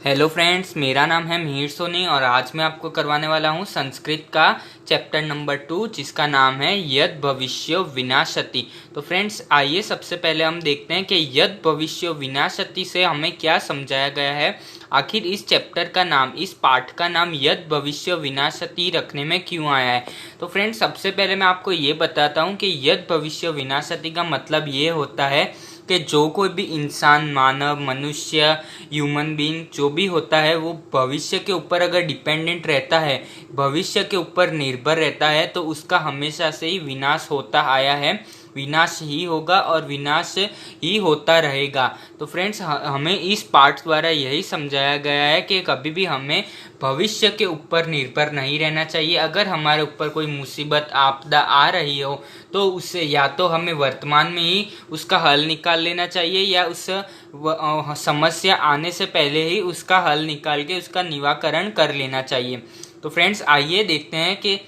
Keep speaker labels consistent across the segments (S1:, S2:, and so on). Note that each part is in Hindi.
S1: हेलो फ्रेंड्स, मेरा नाम है मिहिर सोनी और आज मैं आपको करवाने वाला हूँ संस्कृत का चैप्टर नंबर 2 जिसका नाम है यद भविष्यो विनाशति। तो फ्रेंड्स आइए सबसे पहले हम देखते हैं कि यद भविष्यो विनाशति से हमें क्या समझाया गया है। आखिर इस चैप्टर का नाम, इस पाठ का नाम यद भविष्य विनाशति रखने में क्यों आया है। तो फ्रेंड्स सबसे पहले मैं आपको ये बताता हूँ कि यद भविष्य विनाशति का मतलब ये होता है कि जो कोई भी इंसान, मानव, मनुष्य, ह्यूमन बीइंग जो भी होता है वो भविष्य के ऊपर अगर डिपेंडेंट रहता है, भविष्य के ऊपर निर्भर रहता है तो उसका हमेशा से ही विनाश होता आया है, विनाश ही होगा और विनाश ही होता रहेगा। तो फ्रेंड्स हमें इस पाठ द्वारा यही समझाया गया है कि कभी भी हमें भविष्य के ऊपर निर्भर नहीं रहना चाहिए। अगर हमारे ऊपर कोई मुसीबत, आपदा आ रही हो तो उससे या तो हमें वर्तमान में ही उसका हल निकाल लेना चाहिए या उस समस्या आने से पहले ही उसका हल निकाल के उसका निवारण कर लेना चाहिए। तो फ्रेंड्स आइए देखते हैं कि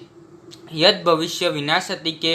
S1: यद भविष्य विनाशति के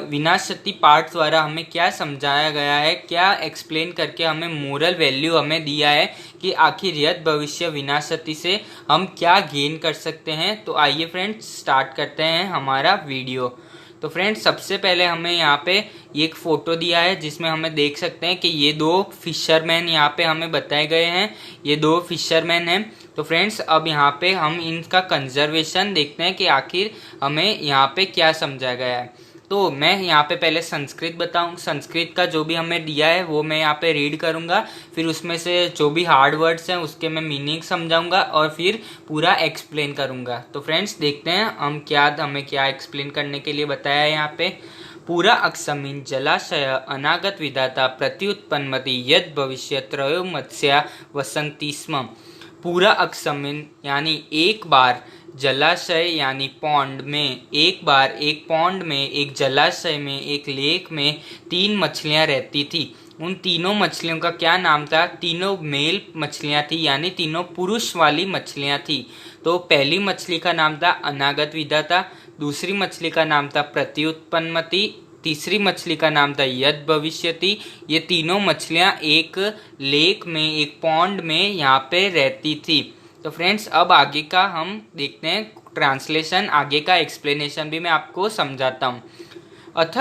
S1: विनाशति पाठ द्वारा हमें क्या समझाया गया है, क्या एक्सप्लेन करके हमें मोरल वैल्यू हमें दिया है कि आखिर यद भविष्य विनाशति से हम क्या गेन कर सकते हैं। तो आइए फ्रेंड्स स्टार्ट करते हैं हमारा वीडियो। तो फ्रेंड्स सबसे पहले हमें यहाँ पे एक फ़ोटो दिया है जिसमें हमें देख सकते हैं कि ये दो फिशरमैन यहाँ पे हमें बताए गए हैं, ये दो फिशरमैन हैं। तो फ्रेंड्स अब यहाँ पे हम इनका कंजर्वेशन देखते हैं कि आखिर हमें यहाँ पे क्या समझाया गया है। तो मैं यहाँ पे पहले संस्कृत बताऊँ, संस्कृत का जो भी हमें दिया है वो मैं यहाँ पे रीड करूँगा, फिर उसमें से जो भी हार्ड वर्ड्स हैं उसके मैं मीनिंग समझाऊँगा और फिर पूरा एक्सप्लेन करूँगा। तो फ्रेंड्स देखते हैं हमें क्या एक्सप्लेन करने के लिए बताया है यहाँ पे। पूरा अक्षमिन जलाशय अनागत विधाता प्रत्युत्पन्नमति यद भविष्य त्रयो मत्स्या वसंती स्म। पूरा अक्षमिन यानी एक बार, जलाशय यानी पॉन्ड में, एक बार एक पॉन्ड में, एक जलाशय में, एक लेक में 3 मछलियां रहती थी। उन तीनों मछलियों का क्या नाम था? तीनों मेल मछलियां थी यानी तीनों पुरुष वाली मछलियां थी। तो पहली मछली का नाम था अनागत विधाता, दूसरी मछली का नाम था प्रत्युत्पन्नमति, तीसरी मछली का नाम था यद भविष्यति। ये तीनों मछलियां एक लेक में, एक पॉन्ड में यहाँ पे रहती थी। तो फ्रेंड्स अब आगे का हम देखते हैं ट्रांसलेशन, आगे का एक्सप्लेनेशन भी मैं आपको समझाता हूँ। अथ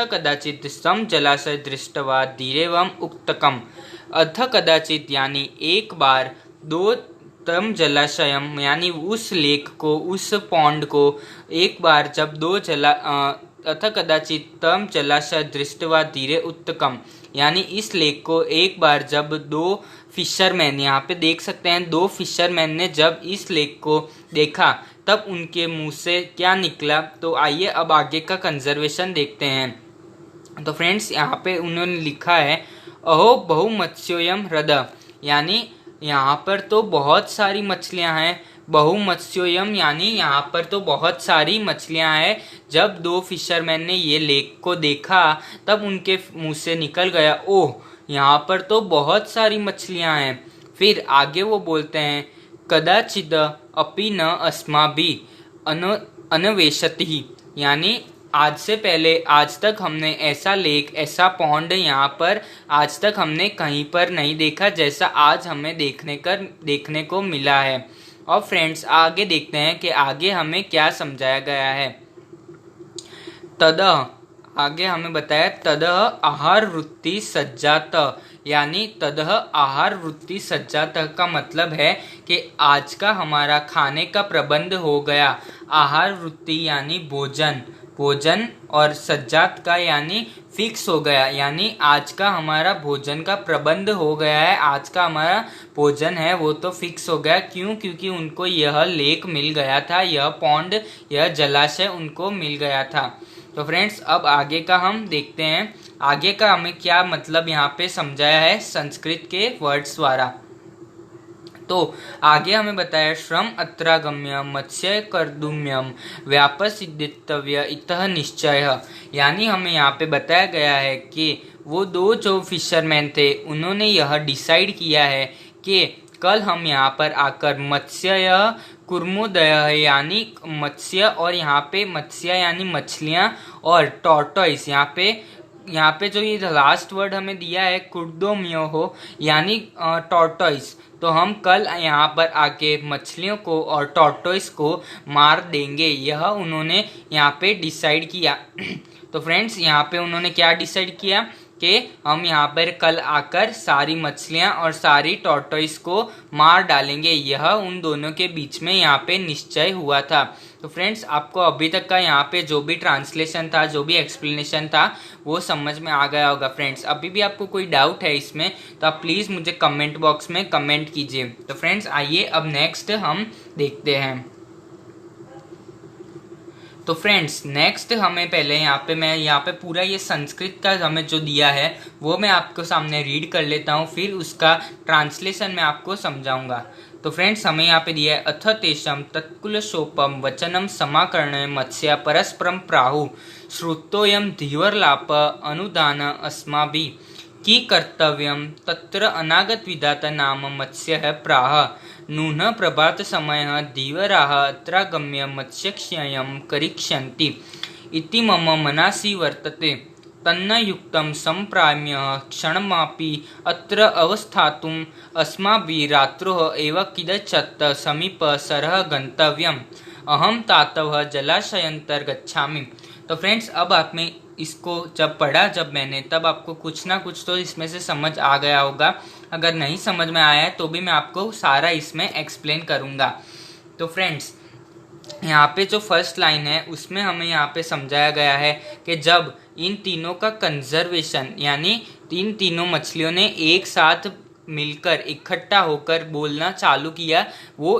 S1: कदाचित सम जलाशय दृष्टवा धीरेवम उक्तकम। अथ कदाचित यानी एक बार, दो तम जलाशयम यानी उस लेक को, उस पॉन्ड को, एक बार जब दो अथ कदाचित तम जलाशय दृष्टवा धीरे उत्तकम यानी इस लेक को एक बार जब दो फिशरमैन, यहाँ पे देख सकते हैं दो फिशरमैन ने जब इस लेक को देखा तब उनके मुंह से क्या निकला। तो आइए अब आगे का कंजर्वेशन देखते हैं। तो फ्रेंड्स यहाँ पे उन्होंने लिखा है अहो बहु मत्स्योयम हृदय, यानी यहाँ पर तो बहुत सारी मछलियाँ हैं। बहु मत्स्योयम यानी यहाँ पर तो बहुत सारी मछलियाँ हैं। जब दो फिशरमैन ने ये लेक को देखा तब उनके मुंह से निकल गया ओह, यहाँ पर तो बहुत सारी मछलियाँ हैं। फिर आगे वो बोलते हैं कदाचिद अपि न अस्माभिः अन्वेषति, यानी आज से पहले, आज तक हमने ऐसा लेक, ऐसा पॉन्ड यहाँ पर आज तक हमने कहीं पर नहीं देखा जैसा आज हमें देखने को मिला है। और फ्रेंड्स आगे देखते हैं कि आगे हमें क्या समझाया गया है। तदह, आगे हमें बताया तदह आहार वृत्ति सज्जात, यानी तदह आहार वृत्ति सज्जात का मतलब है कि आज का हमारा खाने का प्रबंध हो गया। आहार वृत्ति यानी भोजन, भोजन और सज्जात का यानी फिक्स हो गया, यानी आज का हमारा भोजन का प्रबंध हो गया है। आज का हमारा भोजन है वो तो फिक्स हो गया। क्यों? क्योंकि उनको यह लेक मिल गया था, यह पॉन्ड, यह जलाशय उनको मिल गया था। तो फ्रेंड्स अब आगे का हम देखते हैं, आगे का हमें क्या मतलब यहाँ पे समझाया है संस्कृत के वर्ड्स द्वारा। तो आगे हमें बताया श्रम अत्रागम्य मत्स्य कर्दुम्यम व्यापसिद्धितव्य इतः निश्चय, यानी हमें यहाँ पे बताया गया है कि वो दो जो फिशरमैन थे उन्होंने यह डिसाइड किया है कि कल हम यहाँ पर आकर मत्स्य कुर्मोदय यानी मत्स्य, और यहाँ पे मत्स्य यानी मछलियाँ, और टॉर्टोइस यहाँ पे यहाँ पे जो ये लास्ट वर्ड हमें दिया है कुर्दोमियो हो यानी टॉर्टोइस, तो हम कल यहाँ पर आके मछलियों को और टॉर्टोइस को मार देंगे, यह उन्होंने यहाँ पे डिसाइड किया। तो फ्रेंड्स यहाँ पे उन्होंने क्या डिसाइड किया कि हम यहाँ पर कल आकर सारी मछलियाँ और सारी टॉर्टोइस को मार डालेंगे, यह उन दोनों के बीच में यहाँ पे निश्चय हुआ था। तो फ्रेंड्स आपको अभी तक का यहाँ पे जो भी ट्रांसलेशन था, जो भी एक्सप्लेनेशन था, वो समझ में आ गया होगा। फ्रेंड्स अभी भी आपको कोई डाउट है इसमें तो आप प्लीज़ मुझे कमेंट बॉक्स में कमेंट कीजिए। तो फ्रेंड्स आइए अब नेक्स्ट हम देखते हैं। तो फ्रेंड्स नेक्स्ट हमें पहले मैं यहाँ पे पूरा ये संस्कृत का हमें जो दिया है वो मैं आपको सामने रीड कर लेता हूँ, फिर उसका ट्रांसलेशन मैं आपको समझाऊंगा। तो फ्रेंड्स हमें यहाँ पे दिया है अथ तेषम तत्कुलशोपम वचनम समाकर्ण मत्स्या परस्परम प्राहु श्रुतोयम धीवरलाप अनुदान अस्माभि की कर्तव्यम तत्र अनागत विधाता नाम मत्स्य प्राह नून प्रभात समय धीवराः अत्रागम्य मत्स्यक्षयं करिष्यन्ति इति मम मनसि वर्तते तन्न युक्तं सम्प्राम्य क्षणमापि अत्र अवस्थातुम् अस्माभिः रात्रोः एव किञ्चित् समीपसरः गन्तव्यम् अहं तातः जलाशयन्तर्गच्छामि। तो फ्रेंड्स अब आप में इसको जब पढ़ा जब मैंने तब आपको कुछ ना कुछ तो इसमें से समझ आ गया होगा। अगर नहीं समझ में आया है तो भी मैं आपको सारा इसमें एक्सप्लेन करूँगा। तो फ्रेंड्स यहाँ पे जो फर्स्ट लाइन है उसमें हमें यहाँ पे समझाया गया है कि जब इन तीनों का कंजर्वेशन यानी इन तीनों मछलियों ने एक साथ मिलकर इकट्ठा होकर बोलना चालू किया, वो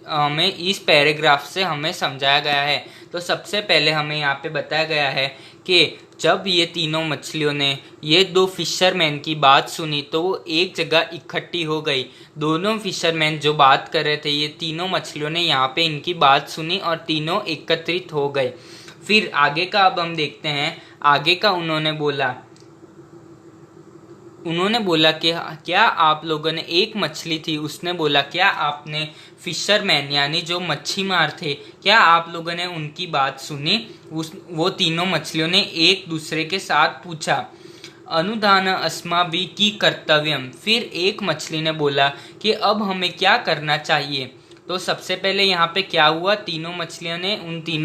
S1: हमें इस पैराग्राफ से हमें समझाया गया है। तो सबसे पहले हमें यहाँ पे बताया गया है कि जब ये तीनों मछलियों ने ये दो फिशरमैन की बात सुनी तो वो एक जगह इकट्ठी हो गई। दोनों फिशरमैन जो बात कर रहे थे, ये तीनों मछलियों ने यहाँ पे इनकी बात सुनी और तीनों एकत्रित हो गए। फिर आगे का अब हम देखते हैं। आगे का उन्होंने बोला कि क्या आप लोगों ने, एक मछली थी उसने बोला क्या आपने फिशरमैन यानी जो मच्छी मार थे, क्या आप लोगों ने उनकी बात सुनी? वो तीनों मछलियों ने एक दूसरे के साथ पूछा। अनुदान अस्माभि की कर्तव्यम, फिर एक मछली ने बोला कि अब हमें क्या करना चाहिए। तो सबसे पहले यहाँ पे क्या हुआ, तीनों मछलियों ने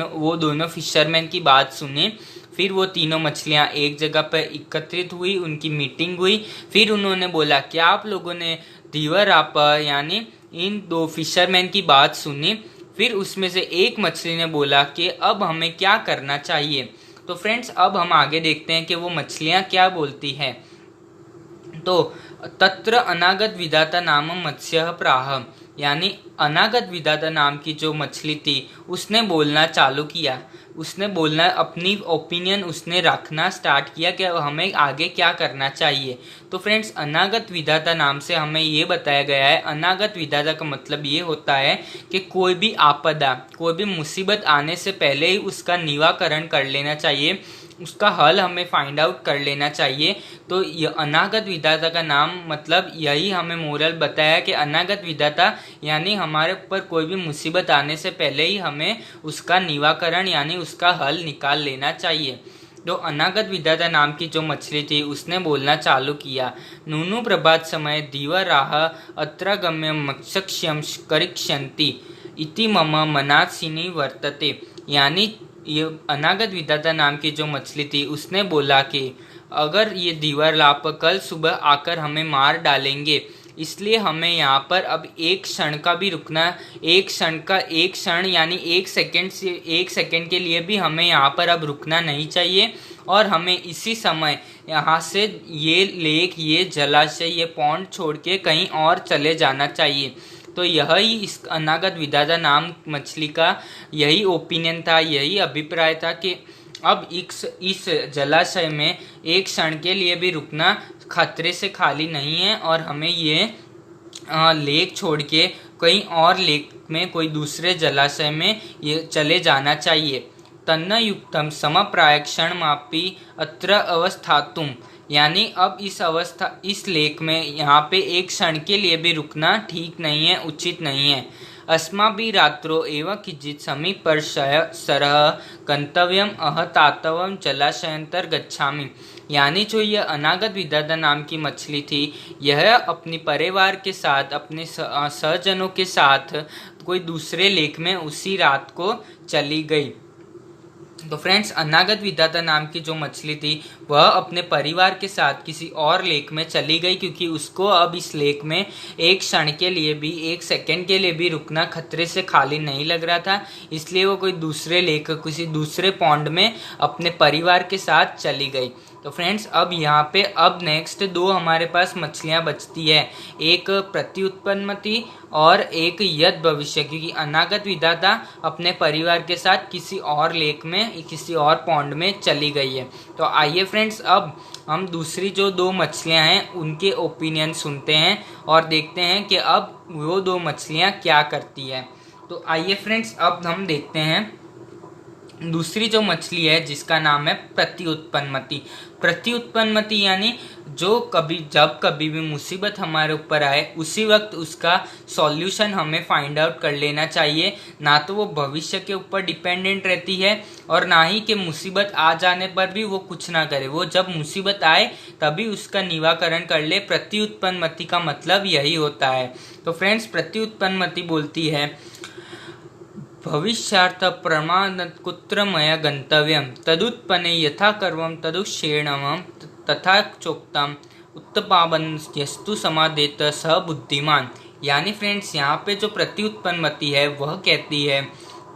S1: वो दोनों फिशरमैन की बात सुनी। फिर वो तीनों मछलियाँ एक जगह पर एकत्रित हुई, उनकी मीटिंग हुई। फिर उन्होंने बोला क्या आप लोगों ने धीवर आप यानी इन दो फिशरमैन की बात सुनी। फिर उसमें से एक मछली ने बोला कि अब हमें क्या करना चाहिए। तो फ्रेंड्स अब हम आगे देखते हैं कि वो मछलियाँ क्या बोलती हैं। तो तत्र अनागत विधाता नाम मत्स्य प्राह, यानी अनागत विधाता नाम की जो मछली थी उसने बोलना चालू किया। उसने बोलना, अपनी ओपिनियन उसने रखना स्टार्ट किया कि हमें आगे क्या करना चाहिए। तो फ्रेंड्स अनागत विधाता नाम से हमें ये बताया गया है, अनागत विधाता का मतलब ये होता है कि कोई भी आपदा, कोई भी मुसीबत आने से पहले ही उसका निवारण कर लेना चाहिए, उसका हल हमें फाइंड आउट कर लेना चाहिए। तो ये अनागत विधाता का नाम मतलब यही हमें मोरल बताया कि अनागत विधाता यानी हमारे ऊपर कोई भी मुसीबत आने से पहले ही हमें उसका निवारण यानी उसका हल निकाल लेना चाहिए। तो अनागत विधाता नाम की जो मछली थी उसने बोलना चालू किया। नूनु प्रभात समय धीवराः अत्रागम्य मत्स्यक्षयं करिष्यन्ति इति मम मनसि वर्तते, यानी ये अनागत विधाता नाम की जो मछली थी उसने बोला कि अगर ये धीवरलाप कल सुबह आकर हमें मार डालेंगे, इसलिए हमें यहाँ पर अब एक क्षण का भी रुकना, एक क्षण यानी एक सेकंड के लिए भी हमें यहाँ पर अब रुकना नहीं चाहिए और हमें इसी समय यहाँ से ये लेक, ये जलाशय, ये पॉन्ड छोड़ के कहीं और चले जाना चाहिए। तो यही इस अनागत विधाता नाम मछली का यही ओपिनियन था, यही अभिप्राय था कि अब इस जलाशय में एक क्षण के लिए भी रुकना खतरे से खाली नहीं है और हमें ये लेक छोड़ के कहीं और लेक में, कोई दूसरे जलाशय में ये चले जाना चाहिए। तन्न युक्तम समप्रायक्षणमापि अत्र अवस्थातुम, यानी अब इस लेक में यहाँ पे एक क्षण के लिए भी रुकना ठीक नहीं है, उचित नहीं है। अस्माभिः रात्रो एव किंचित् समीपर्शरः गंतव्यम अहतातवम जलाशयांतर गच्छामि। यानी जो यह अनागत विधाता नाम की मछली थी, यह अपनी परिवार के साथ, अपने सहजनों के साथ कोई दूसरे लेक में उसी रात को चली गई। तो फ्रेंड्स, अनागत विधाता नाम की जो मछली थी वह अपने परिवार के साथ किसी और लेक में चली गई, क्योंकि उसको अब इस लेक में एक क्षण के लिए भी, एक सेकंड के लिए भी रुकना खतरे से खाली नहीं लग रहा था। इसलिए वो कोई दूसरे लेक, किसी दूसरे पॉन्ड में अपने परिवार के साथ चली गई। तो फ्रेंड्स, अब यहाँ पे अब नेक्स्ट दो हमारे पास मछलियाँ बचती है, एक प्रत्युत्पन्नमति और एक यद भविष्य, क्योंकि अनागत विधाता अपने परिवार के साथ किसी और लेक में, किसी और पॉन्ड में चली गई है। तो आइए फ्रेंड्स, अब हम दूसरी जो दो मछलियाँ हैं उनके ओपिनियन सुनते हैं और देखते हैं कि अब वो दो मछलियाँ क्या करती है। तो आइए फ्रेंड्स, अब हम देखते हैं दूसरी जो मछली है जिसका नाम है प्रत्युत्पन्नमति। प्रत्युत्पन्नमति यानी जो जब कभी भी मुसीबत हमारे ऊपर आए उसी वक्त उसका सॉल्यूशन हमें फाइंड आउट कर लेना चाहिए। ना तो वो भविष्य के ऊपर डिपेंडेंट रहती है और ना ही कि मुसीबत आ जाने पर भी वो कुछ ना करे। वो जब मुसीबत आए तभी उसका निवारण कर ले। प्रत्युत्पन्नमति का मतलब यही होता है। तो फ्रेंड्स, प्रत्युत्पन्नमति बोलती है, भविष्यार्थ प्रमाणात् कुत्र मया गंतव्यम तदुत्पन्ने यथा कर्मं तदुक्षेणं तथा चोक्तम उत्पादनस्तु समादेत सह बुद्धिमान। यानी फ्रेंड्स, यहाँ पे जो प्रत्युत्पन्नमति है वह कहती है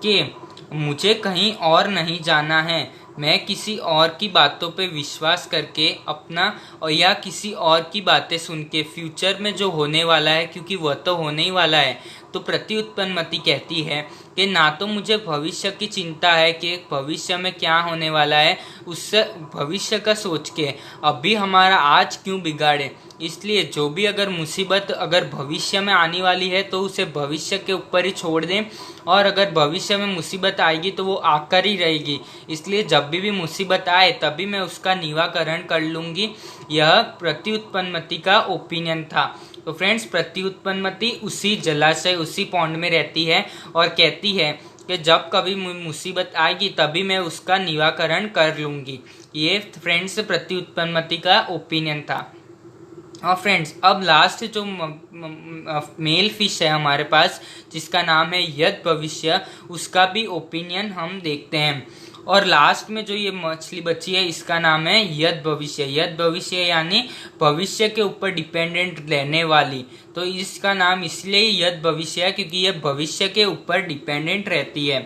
S1: कि मुझे कहीं और नहीं जाना है, मैं किसी और की बातों पे विश्वास करके अपना, और या किसी और की बातें सुन के फ्यूचर में जो होने वाला है, क्योंकि वह तो होने ही वाला है। तो प्रत्युत्पन्नमति कहती है कि ना तो मुझे भविष्य की चिंता है कि भविष्य में क्या होने वाला है, उससे भविष्य का सोच के अभी हमारा आज क्यों बिगाड़े। इसलिए जो भी अगर मुसीबत अगर भविष्य में आने वाली है तो उसे भविष्य के ऊपर ही छोड़ दें, और अगर भविष्य में मुसीबत आएगी तो वो आकर ही रहेगी। इसलिए जब भी मुसीबत आए तभी मैं उसका निवारण कर लूँगी। यह प्रत्युत्पन्नमति का ओपिनियन था। तो फ्रेंड्स, प्रत्युत्पन्नमति उसी जलाशय, उसी पॉन्ड में रहती है और कहती है कि जब कभी मुसीबत आएगी तभी मैं उसका निवारण कर लूँगी। ये फ्रेंड्स प्रत्युत्पन्नमति का ओपिनियन था। और फ्रेंड्स, अब लास्ट जो मेल फिश है हमारे पास जिसका नाम है यद भविष्य, उसका भी ओपिनियन हम देखते हैं। और लास्ट में जो ये मछली बची है इसका नाम है यद भविष्य। यद भविष्य यानी भविष्य के ऊपर डिपेंडेंट रहने वाली। तो इसका नाम इसलिए यद भविष्य है क्योंकि यह भविष्य के ऊपर डिपेंडेंट रहती है।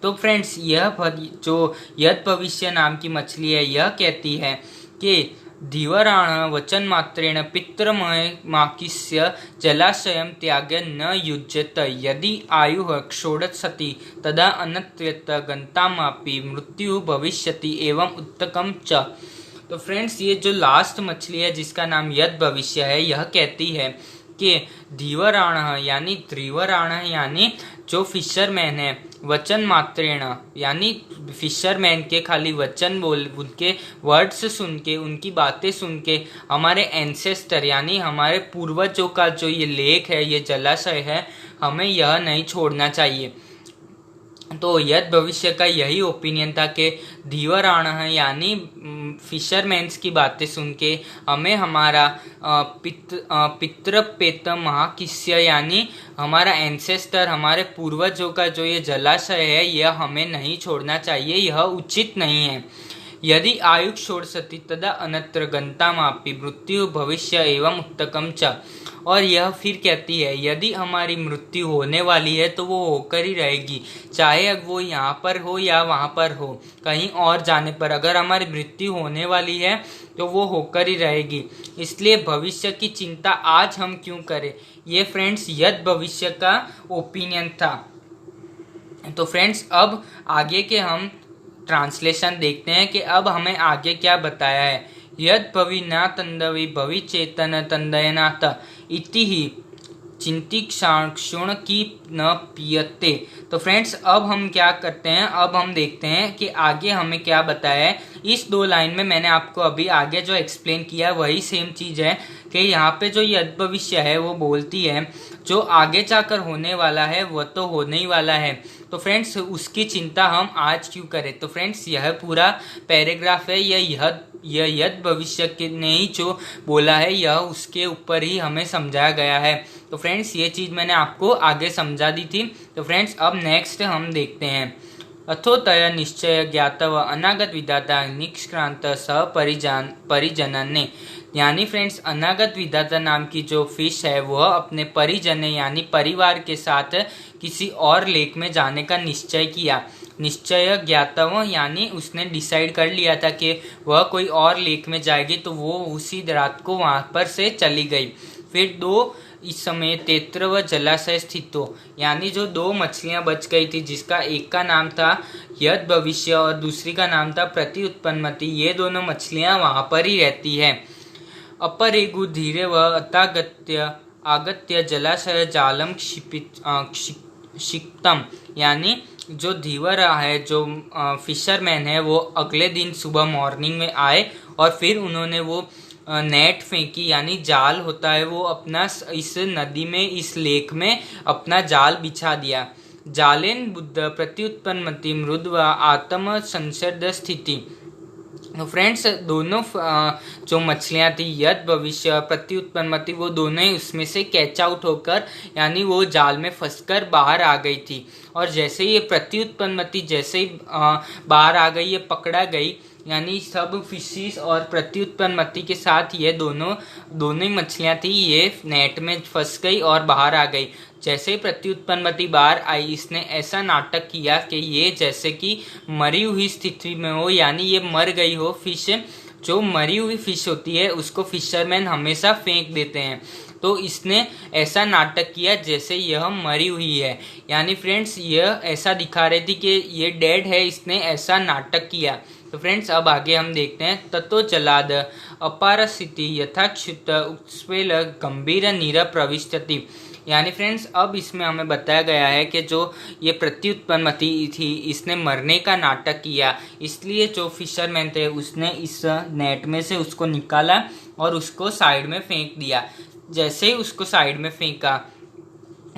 S1: तो फ्रेंड्स, यह जो यद भविष्य नाम की मछली है यह कहती है कि धीवराण वचन मात्रेण पितृमाकिस्य जलाशयं त्याग्य न युज्यत यदि आयुः क्षोडशति तदा अनत्यत गंतामापि मृत्यु भविष्यति एवं उत्तकम च। तो फ्रेंड्स, ये जो लास्ट मछली है जिसका नाम यद भविष्य है यह कहती है कि धीवराण यानी ध्रीवराण यानी जो फिशरमैन है, वचन मात्रेण यानी फिशरमैन के खाली वचन बोल, उनके वर्ड्स सुन के, उनकी बातें सुन के हमारे एंसेस्टर यानी हमारे पूर्वजों का जो ये लेक है, ये जलाशय है, हमें यह नहीं छोड़ना चाहिए। तो यद भविष्य का यही ओपिनियन था कि धीवराण है यानी फिशरमैन्स की बातें सुन के हमें हमारा पितृपेत महाकिस्य यानी हमारा एंसेस्टर, हमारे पूर्वजों का जो ये जलाशय है यह हमें नहीं छोड़ना चाहिए, यह उचित नहीं है। यदि आयु क्षोडशति तदा अनत्र गंतामापि मृत्यु भविष्य एवं उत्तकम च। और यह फिर कहती है यदि हमारी मृत्यु होने वाली है तो वो होकर ही रहेगी, चाहे वो यहाँ पर हो या वहाँ पर हो, कहीं और जाने पर अगर हमारी मृत्यु होने वाली है तो वो होकर ही रहेगी। इसलिए भविष्य की चिंता आज हम क्यों करें। ये फ्रेंड्स यद भविष्य का ओपिनियन था। तो फ्रेंड्स, अब आगे के हम ट्रांसलेशन देखते हैं कि अब हमें आगे क्या बताया है। यद भवि न तंदवि भवि चेतन तंदयनाथ इति ही चिंतिक्षाक्षुण की न पियते। तो फ्रेंड्स अब हम क्या करते हैं, अब हम देखते हैं कि आगे हमें क्या बताया है। इस 2 लाइन में मैंने आपको अभी आगे जो एक्सप्लेन किया वही सेम चीज है कि यहाँ पे जो यद भविष्य है वो बोलती है जो आगे जाकर होने वाला है वह तो होने ही वाला है, तो फ्रेंड्स उसकी चिंता हम आज क्यों करें। तो फ्रेंड्स यह पूरा पैराग्राफ है, यह यद भविष्य के ने ही जो बोला है यह उसके ऊपर ही हमें समझाया गया है। तो फ्रेंड्स ये चीज़ मैंने आपको आगे समझा दी थी। तो फ्रेंड्स अब नेक्स्ट हम देखते हैं। अथोतय निश्चय ज्ञातव अनागत विधाता निष्क्रांत सह परिजनने, यानी फ्रेंड्स अनागत विधाता नाम की जो फिश है वह अपने परिजन यानी परिवार के साथ किसी और लेक में जाने का निश्चय किया। निश्चय ज्ञातव यानी उसने डिसाइड कर लिया था कि वह कोई और लेक में जाएगी, तो वो उसी रात को वहां पर से चली गई। फिर 2 इस समय तेत्रव जलाशय स्थित हो, यानी जो 2 मछलियां बच गई थी जिसका एक का नाम था यद भविष्य और दूसरी का नाम था प्रति उत्पन्नमति, ये दोनों मछलियां वहां पर ही रहती है। अपरेगु धीरे व अतागत्य आगत्य जलाशय जालम क्षिप्तम, यानी जो धीवर है जो फिशरमैन है वो अगले दिन सुबह मॉर्निंग में आए और फिर उन्होंने वो नेट फेंकी, यानी जाल होता है वो अपना इस नदी में इस लेक में अपना जाल बिछा दिया। जालेन बुद्ध प्रत्युत्पन्नमति मृद व आत्म संसर्ग स्थिति। तो फ्रेंड्स दोनों जो मछलियां थी यद भविष्य प्रति उत्पन्नमति वो दोनों ही उसमें से कैच आउट होकर यानी वो जाल में फंसकर बाहर आ गई थी। और जैसे ये प्रति उत्पन्नमति जैसे ही बाहर आ गई, ये पकड़ा गई, यानी सब फिशिस और प्रति उत्पन्नमति के साथ ये दोनों ही मछलियां थी ये नेट में फंस गई और बाहर आ गई। जैसे ही प्रति उत्पन्नमति बाहर आई इसने ऐसा नाटक किया कि ये जैसे कि मरी हुई स्थिति में हो, यानी ये मर गई हो फिश। जो मरी हुई फिश होती है उसको फिशरमैन हमेशा फेंक देते हैं, तो इसने ऐसा नाटक किया जैसे यह मरी हुई है, यानी फ्रेंड्स यह ऐसा दिखा रही थी कि ये डेड है, इसने ऐसा नाटक किया। तो फ्रेंड्स अब आगे हम देखते हैं। ततो जलाद अपार स्थिति यथाक्षुत उत्स्वेल गंभीर नीर प्रविष्टति, यानी फ्रेंड्स अब इसमें हमें बताया गया है कि जो ये प्रति उत्पन्नमति थी इसने मरने का नाटक किया, इसलिए जो फिशरमैन थे उसने इस नेट में से उसको निकाला और उसको साइड में फेंक दिया। जैसे ही उसको साइड में फेंका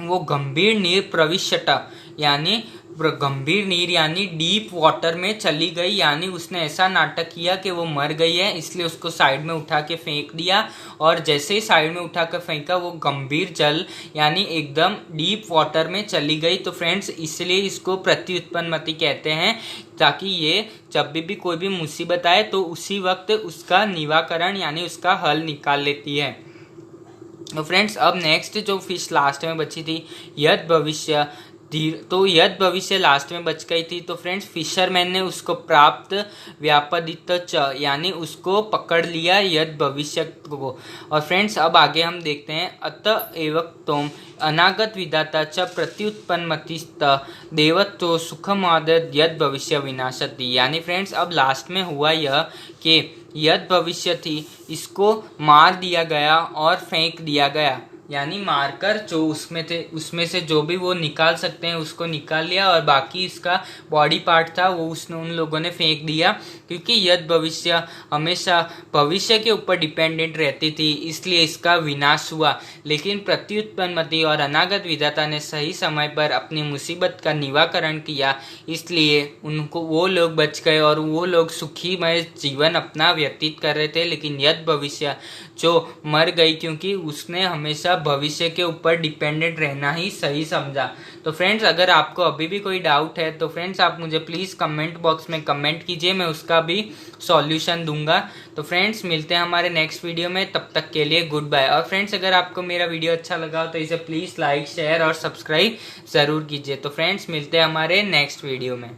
S1: वो गंभीर नीर प्रविष्टता, यानी गंभीर नीर यानी डीप वाटर में चली गई, यानी उसने ऐसा नाटक किया कि वो मर गई है इसलिए उसको साइड में उठा के फेंक दिया। और जैसे ही साइड में उठा कर फेंका वो गंभीर जल यानी एकदम डीप वाटर में चली गई। तो फ्रेंड्स इसलिए इसको प्रति उत्पन्नमति कहते हैं, ताकि ये जब भी कोई भी मुसीबत आए तो उसी वक्त उसका निवारण यानी उसका हल निकाल लेती है। तो फ्रेंड्स अब नेक्स्ट जो फिश लास्ट में बची थी यद भविष्य, तो यद भविष्य लास्ट में बच गई थी। तो फ्रेंड्स फिशरमैन ने उसको प्राप्त व्यापदित च, यानी उसको पकड़ लिया यद भविष्य को। और फ्रेंड्स अब आगे हम देखते हैं। अत एवं तोम अनागत विधाता च प्रत्युत्पन्नमतिस्त देवत्व सुखमाद यद भविष्य विनाशति, यानी फ्रेंड्स अब लास्ट में हुआ यह कि यद भविष्य थी इसको मार दिया गया और फेंक दिया गया, यानी मारकर जो उसमें से जो भी वो निकाल सकते हैं उसको निकाल लिया और बाकी इसका बॉडी पार्ट था वो उसने उन लोगों ने फेंक दिया, क्योंकि यद भविष्य हमेशा भविष्य के ऊपर डिपेंडेंट रहती थी इसलिए इसका विनाश हुआ। लेकिन प्रत्युत्पन्नमति और अनागत विधाता ने सही समय पर अपनी मुसीबत का निवारण किया, इसलिए उनको वो लोग बच गए और वो लोग सुखीमय जीवन अपना व्यतीत कर रहे थे। लेकिन यद भविष्य जो मर गई क्योंकि उसने हमेशा भविष्य के ऊपर डिपेंडेंट रहना ही सही समझा। तो फ्रेंड्स अगर आपको अभी भी कोई डाउट है तो फ्रेंड्स आप मुझे प्लीज़ कमेंट बॉक्स में कमेंट कीजिए, मैं उसका भी सॉल्यूशन दूंगा। तो फ्रेंड्स मिलते हैं हमारे नेक्स्ट वीडियो में, तब तक के लिए गुड बाय। और फ्रेंड्स अगर आपको मेरा वीडियो अच्छा लगा हो तो इसे प्लीज़ लाइक शेयर और सब्सक्राइब ज़रूर कीजिए। तो फ्रेंड्स मिलते हैं हमारे नेक्स्ट वीडियो में।